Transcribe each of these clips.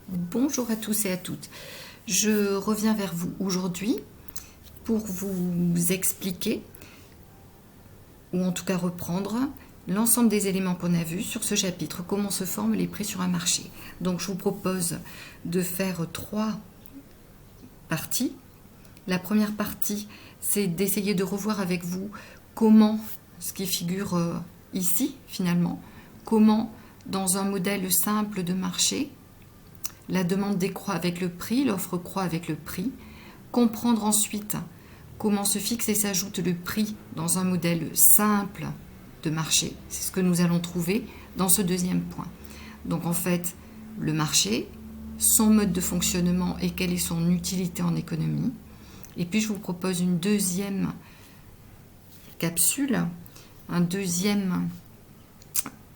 Bonjour à tous et à toutes. Je reviens vers vous aujourd'hui pour vous expliquer, ou en tout cas reprendre, l'ensemble des éléments qu'on a vus sur ce chapitre, comment se forment les prix sur un marché. Donc je vous propose de faire 3 parties. La première partie, c'est d'essayer de revoir avec vous comment, ce qui figure ici finalement, comment dans un modèle simple de marché, la demande décroît avec le prix, l'offre croît avec le prix. Comprendre ensuite comment se fixe et s'ajoute le prix dans un modèle simple de marché. C'est ce que nous allons trouver dans ce deuxième point. Donc en fait, le marché, son mode de fonctionnement et quelle est son utilité en économie. Et puis je vous propose une deuxième capsule, un deuxième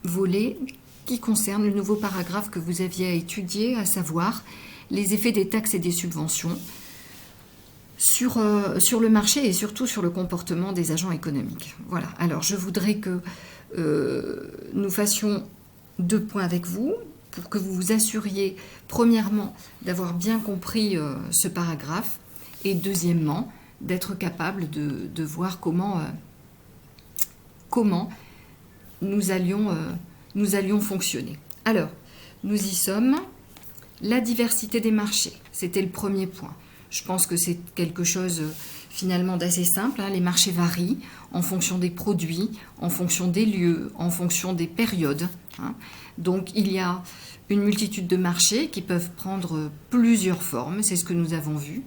volet qui concerne le nouveau paragraphe que vous aviez à étudier, à savoir les effets des taxes et des subventions sur le marché et surtout sur le comportement des agents économiques. Voilà, alors je voudrais que nous fassions 2 points avec vous pour que vous vous assuriez, premièrement, d'avoir bien compris ce paragraphe et deuxièmement, d'être capable de voir comment nous allions fonctionner. Alors, nous y sommes. La diversité des marchés, c'était le premier point. Je pense que c'est quelque chose finalement d'assez simple. Les marchés varient en fonction des produits, en fonction des lieux, en fonction des périodes. Donc, il y a une multitude de marchés qui peuvent prendre plusieurs formes. C'est ce que nous avons vu.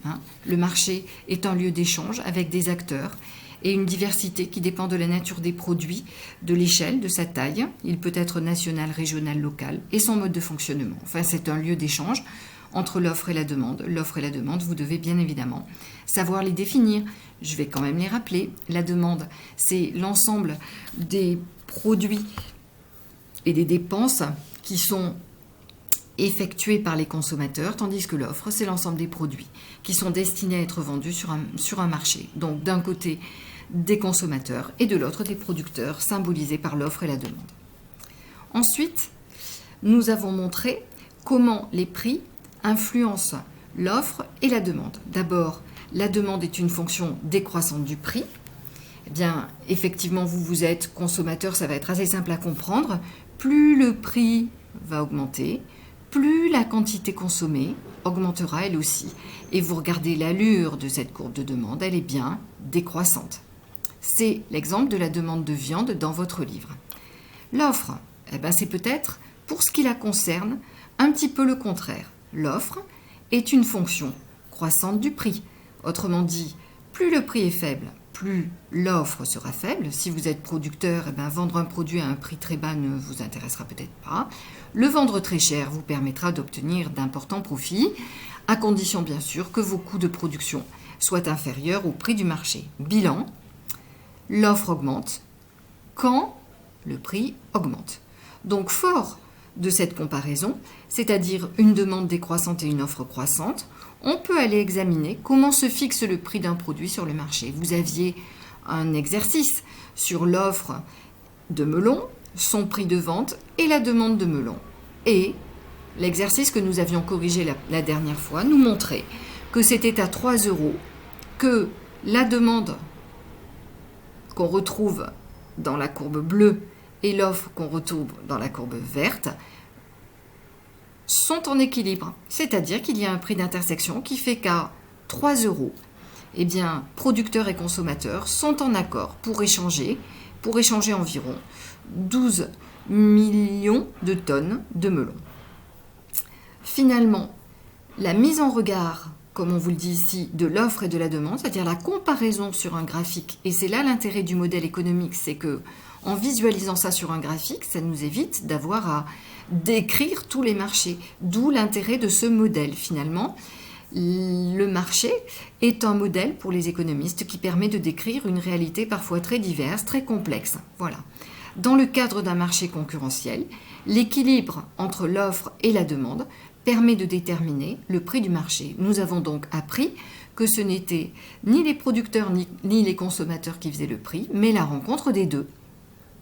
Le marché est un lieu d'échange avec des acteurs et une diversité qui dépend de la nature des produits, de l'échelle, de sa taille. Il peut être national, régional, local, et son mode de fonctionnement. Enfin, c'est un lieu d'échange entre l'offre et la demande. L'offre et la demande, vous devez bien évidemment savoir les définir. Je vais quand même les rappeler. La demande, c'est l'ensemble des produits et des dépenses qui sont effectuées par les consommateurs, tandis que l'offre, c'est l'ensemble des produits qui sont destinés à être vendus sur un marché. Donc, d'un côté, des consommateurs et de l'autre des producteurs symbolisés par l'offre et la demande. Ensuite, nous avons montré comment les prix influencent l'offre et la demande. D'abord, la demande est une fonction décroissante du prix. Eh bien, effectivement, vous êtes consommateur, ça va être assez simple à comprendre. Plus le prix va augmenter, plus la quantité consommée augmentera elle aussi. Et vous regardez l'allure de cette courbe de demande, elle est bien décroissante. C'est l'exemple de la demande de viande dans votre livre. L'offre, c'est peut-être, pour ce qui la concerne, un petit peu le contraire. L'offre est une fonction croissante du prix. Autrement dit, plus le prix est faible, plus l'offre sera faible. Si vous êtes producteur, vendre un produit à un prix très bas ne vous intéressera peut-être pas. Le vendre très cher vous permettra d'obtenir d'importants profits, à condition bien sûr que vos coûts de production soient inférieurs au prix du marché. Bilan, l'offre augmente quand le prix augmente. Donc fort de cette comparaison, c'est-à-dire une demande décroissante et une offre croissante, on peut aller examiner comment se fixe le prix d'un produit sur le marché. Vous aviez un exercice sur l'offre de melon, son prix de vente et la demande de melon. Et l'exercice que nous avions corrigé la dernière fois nous montrait que c'était à 3 € que la demande qu'on retrouve dans la courbe bleue et l'offre qu'on retrouve dans la courbe verte sont en équilibre. C'est-à-dire qu'il y a un prix d'intersection qui fait qu'à 3 €, producteurs et consommateurs sont en accord pour échanger environ 12 millions de tonnes de melons. Finalement, la mise en regard, comme on vous le dit ici, de l'offre et de la demande, c'est-à-dire la comparaison sur un graphique, et c'est là l'intérêt du modèle économique, c'est que en visualisant ça sur un graphique, ça nous évite d'avoir à décrire tous les marchés, d'où l'intérêt de ce modèle finalement. Le marché est un modèle pour les économistes qui permet de décrire une réalité parfois très diverse, très complexe. Voilà. Dans le cadre d'un marché concurrentiel, l'équilibre entre l'offre et la demande permet de déterminer le prix du marché. Nous avons donc appris que ce n'étaient ni les producteurs ni les consommateurs qui faisaient le prix, mais la rencontre des deux.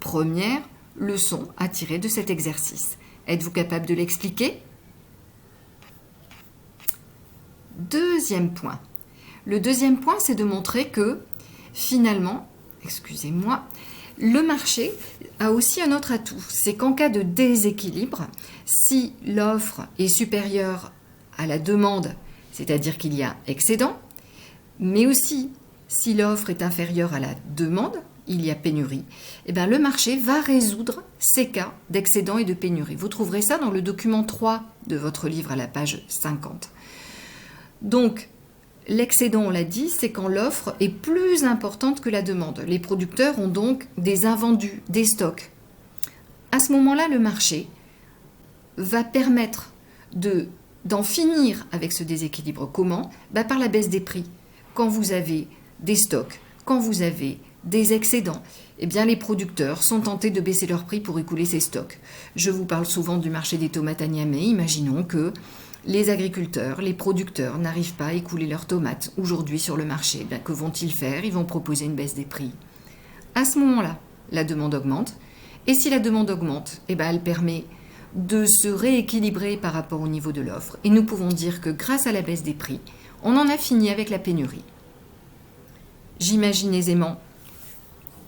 Première leçon à tirer de cet exercice. Êtes-vous capable de l'expliquer ? Deuxième point. Le deuxième point, c'est de montrer que finalement, excusez-moi, le marché a aussi un autre atout. C'est qu'en cas de déséquilibre, si l'offre est supérieure à la demande, c'est-à-dire qu'il y a excédent, mais aussi si l'offre est inférieure à la demande, il y a pénurie, eh bien, le marché va résoudre ces cas d'excédent et de pénurie. Vous trouverez ça dans le document 3 de votre livre à la page 50. Donc, l'excédent, on l'a dit, c'est quand l'offre est plus importante que la demande. Les producteurs ont donc des invendus, des stocks. À ce moment-là, le marché va permettre d'en finir avec ce déséquilibre. Comment ? Par la baisse des prix. Quand vous avez des stocks, quand vous avez des excédents, eh bien les producteurs sont tentés de baisser leurs prix pour écouler ces stocks. Je vous parle souvent du marché des tomates à Niamey. Imaginons que les agriculteurs, les producteurs n'arrivent pas à écouler leurs tomates aujourd'hui sur le marché. Que vont-ils faire ? Ils vont proposer une baisse des prix. À ce moment-là, la demande augmente. Et si la demande augmente, elle permet de se rééquilibrer par rapport au niveau de l'offre. Et nous pouvons dire que grâce à la baisse des prix, on en a fini avec la pénurie. J'imagine aisément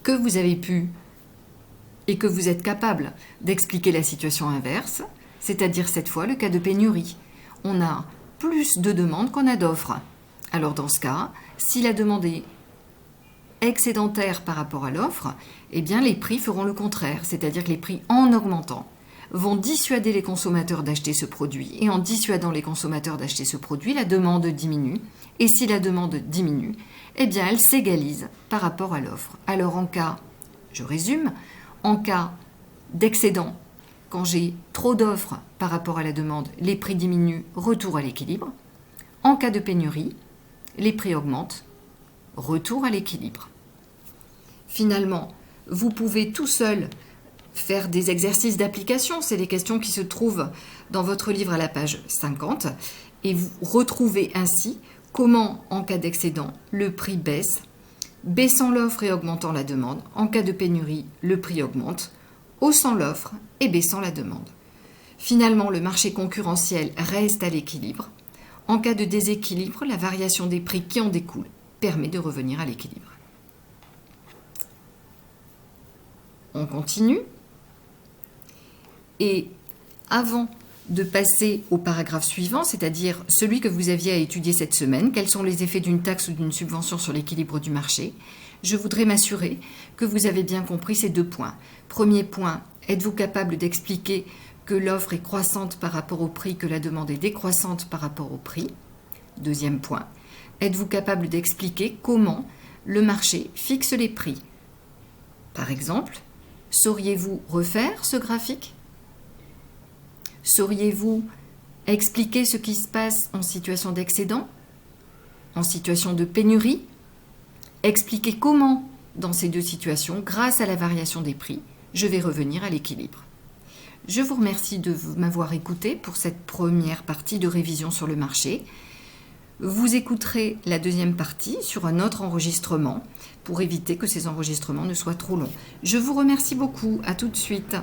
que vous avez pu et que vous êtes capable d'expliquer la situation inverse, c'est-à-dire cette fois le cas de pénurie. On a plus de demandes qu'on a d'offres. Alors dans ce cas, si la demande est excédentaire par rapport à l'offre, les prix feront le contraire, c'est-à-dire que les prix en augmentant vont dissuader les consommateurs d'acheter ce produit. Et en dissuadant les consommateurs d'acheter ce produit, la demande diminue. Et si la demande diminue, elle s'égalise par rapport à l'offre. Alors en cas, je résume, en cas d'excédent, quand j'ai trop d'offres par rapport à la demande, les prix diminuent, retour à l'équilibre. En cas de pénurie, les prix augmentent, retour à l'équilibre. Finalement, vous pouvez tout seul faire des exercices d'application, c'est les questions qui se trouvent dans votre livre à la page 50, et vous retrouvez ainsi comment, en cas d'excédent, le prix baisse, baissant l'offre et augmentant la demande. En cas de pénurie, le prix augmente, haussant l'offre et baissant la demande. Finalement, le marché concurrentiel reste à l'équilibre. En cas de déséquilibre, la variation des prix qui en découle permet de revenir à l'équilibre. On continue. Et avant de passer au paragraphe suivant, c'est-à-dire celui que vous aviez à étudier cette semaine, quels sont les effets d'une taxe ou d'une subvention sur l'équilibre du marché, je voudrais m'assurer que vous avez bien compris ces deux points. Premier point, êtes-vous capable d'expliquer que l'offre est croissante par rapport au prix, que la demande est décroissante par rapport au prix ? Deuxième point, êtes-vous capable d'expliquer comment le marché fixe les prix ? Par exemple, sauriez-vous refaire ce graphique ? Sauriez-vous expliquer ce qui se passe en situation d'excédent, en situation de pénurie ? Expliquer comment, dans ces deux situations, grâce à la variation des prix, je vais revenir à l'équilibre. Je vous remercie de m'avoir écouté pour cette première partie de révision sur le marché. Vous écouterez la deuxième partie sur un autre enregistrement pour éviter que ces enregistrements ne soient trop longs. Je vous remercie beaucoup. À tout de suite.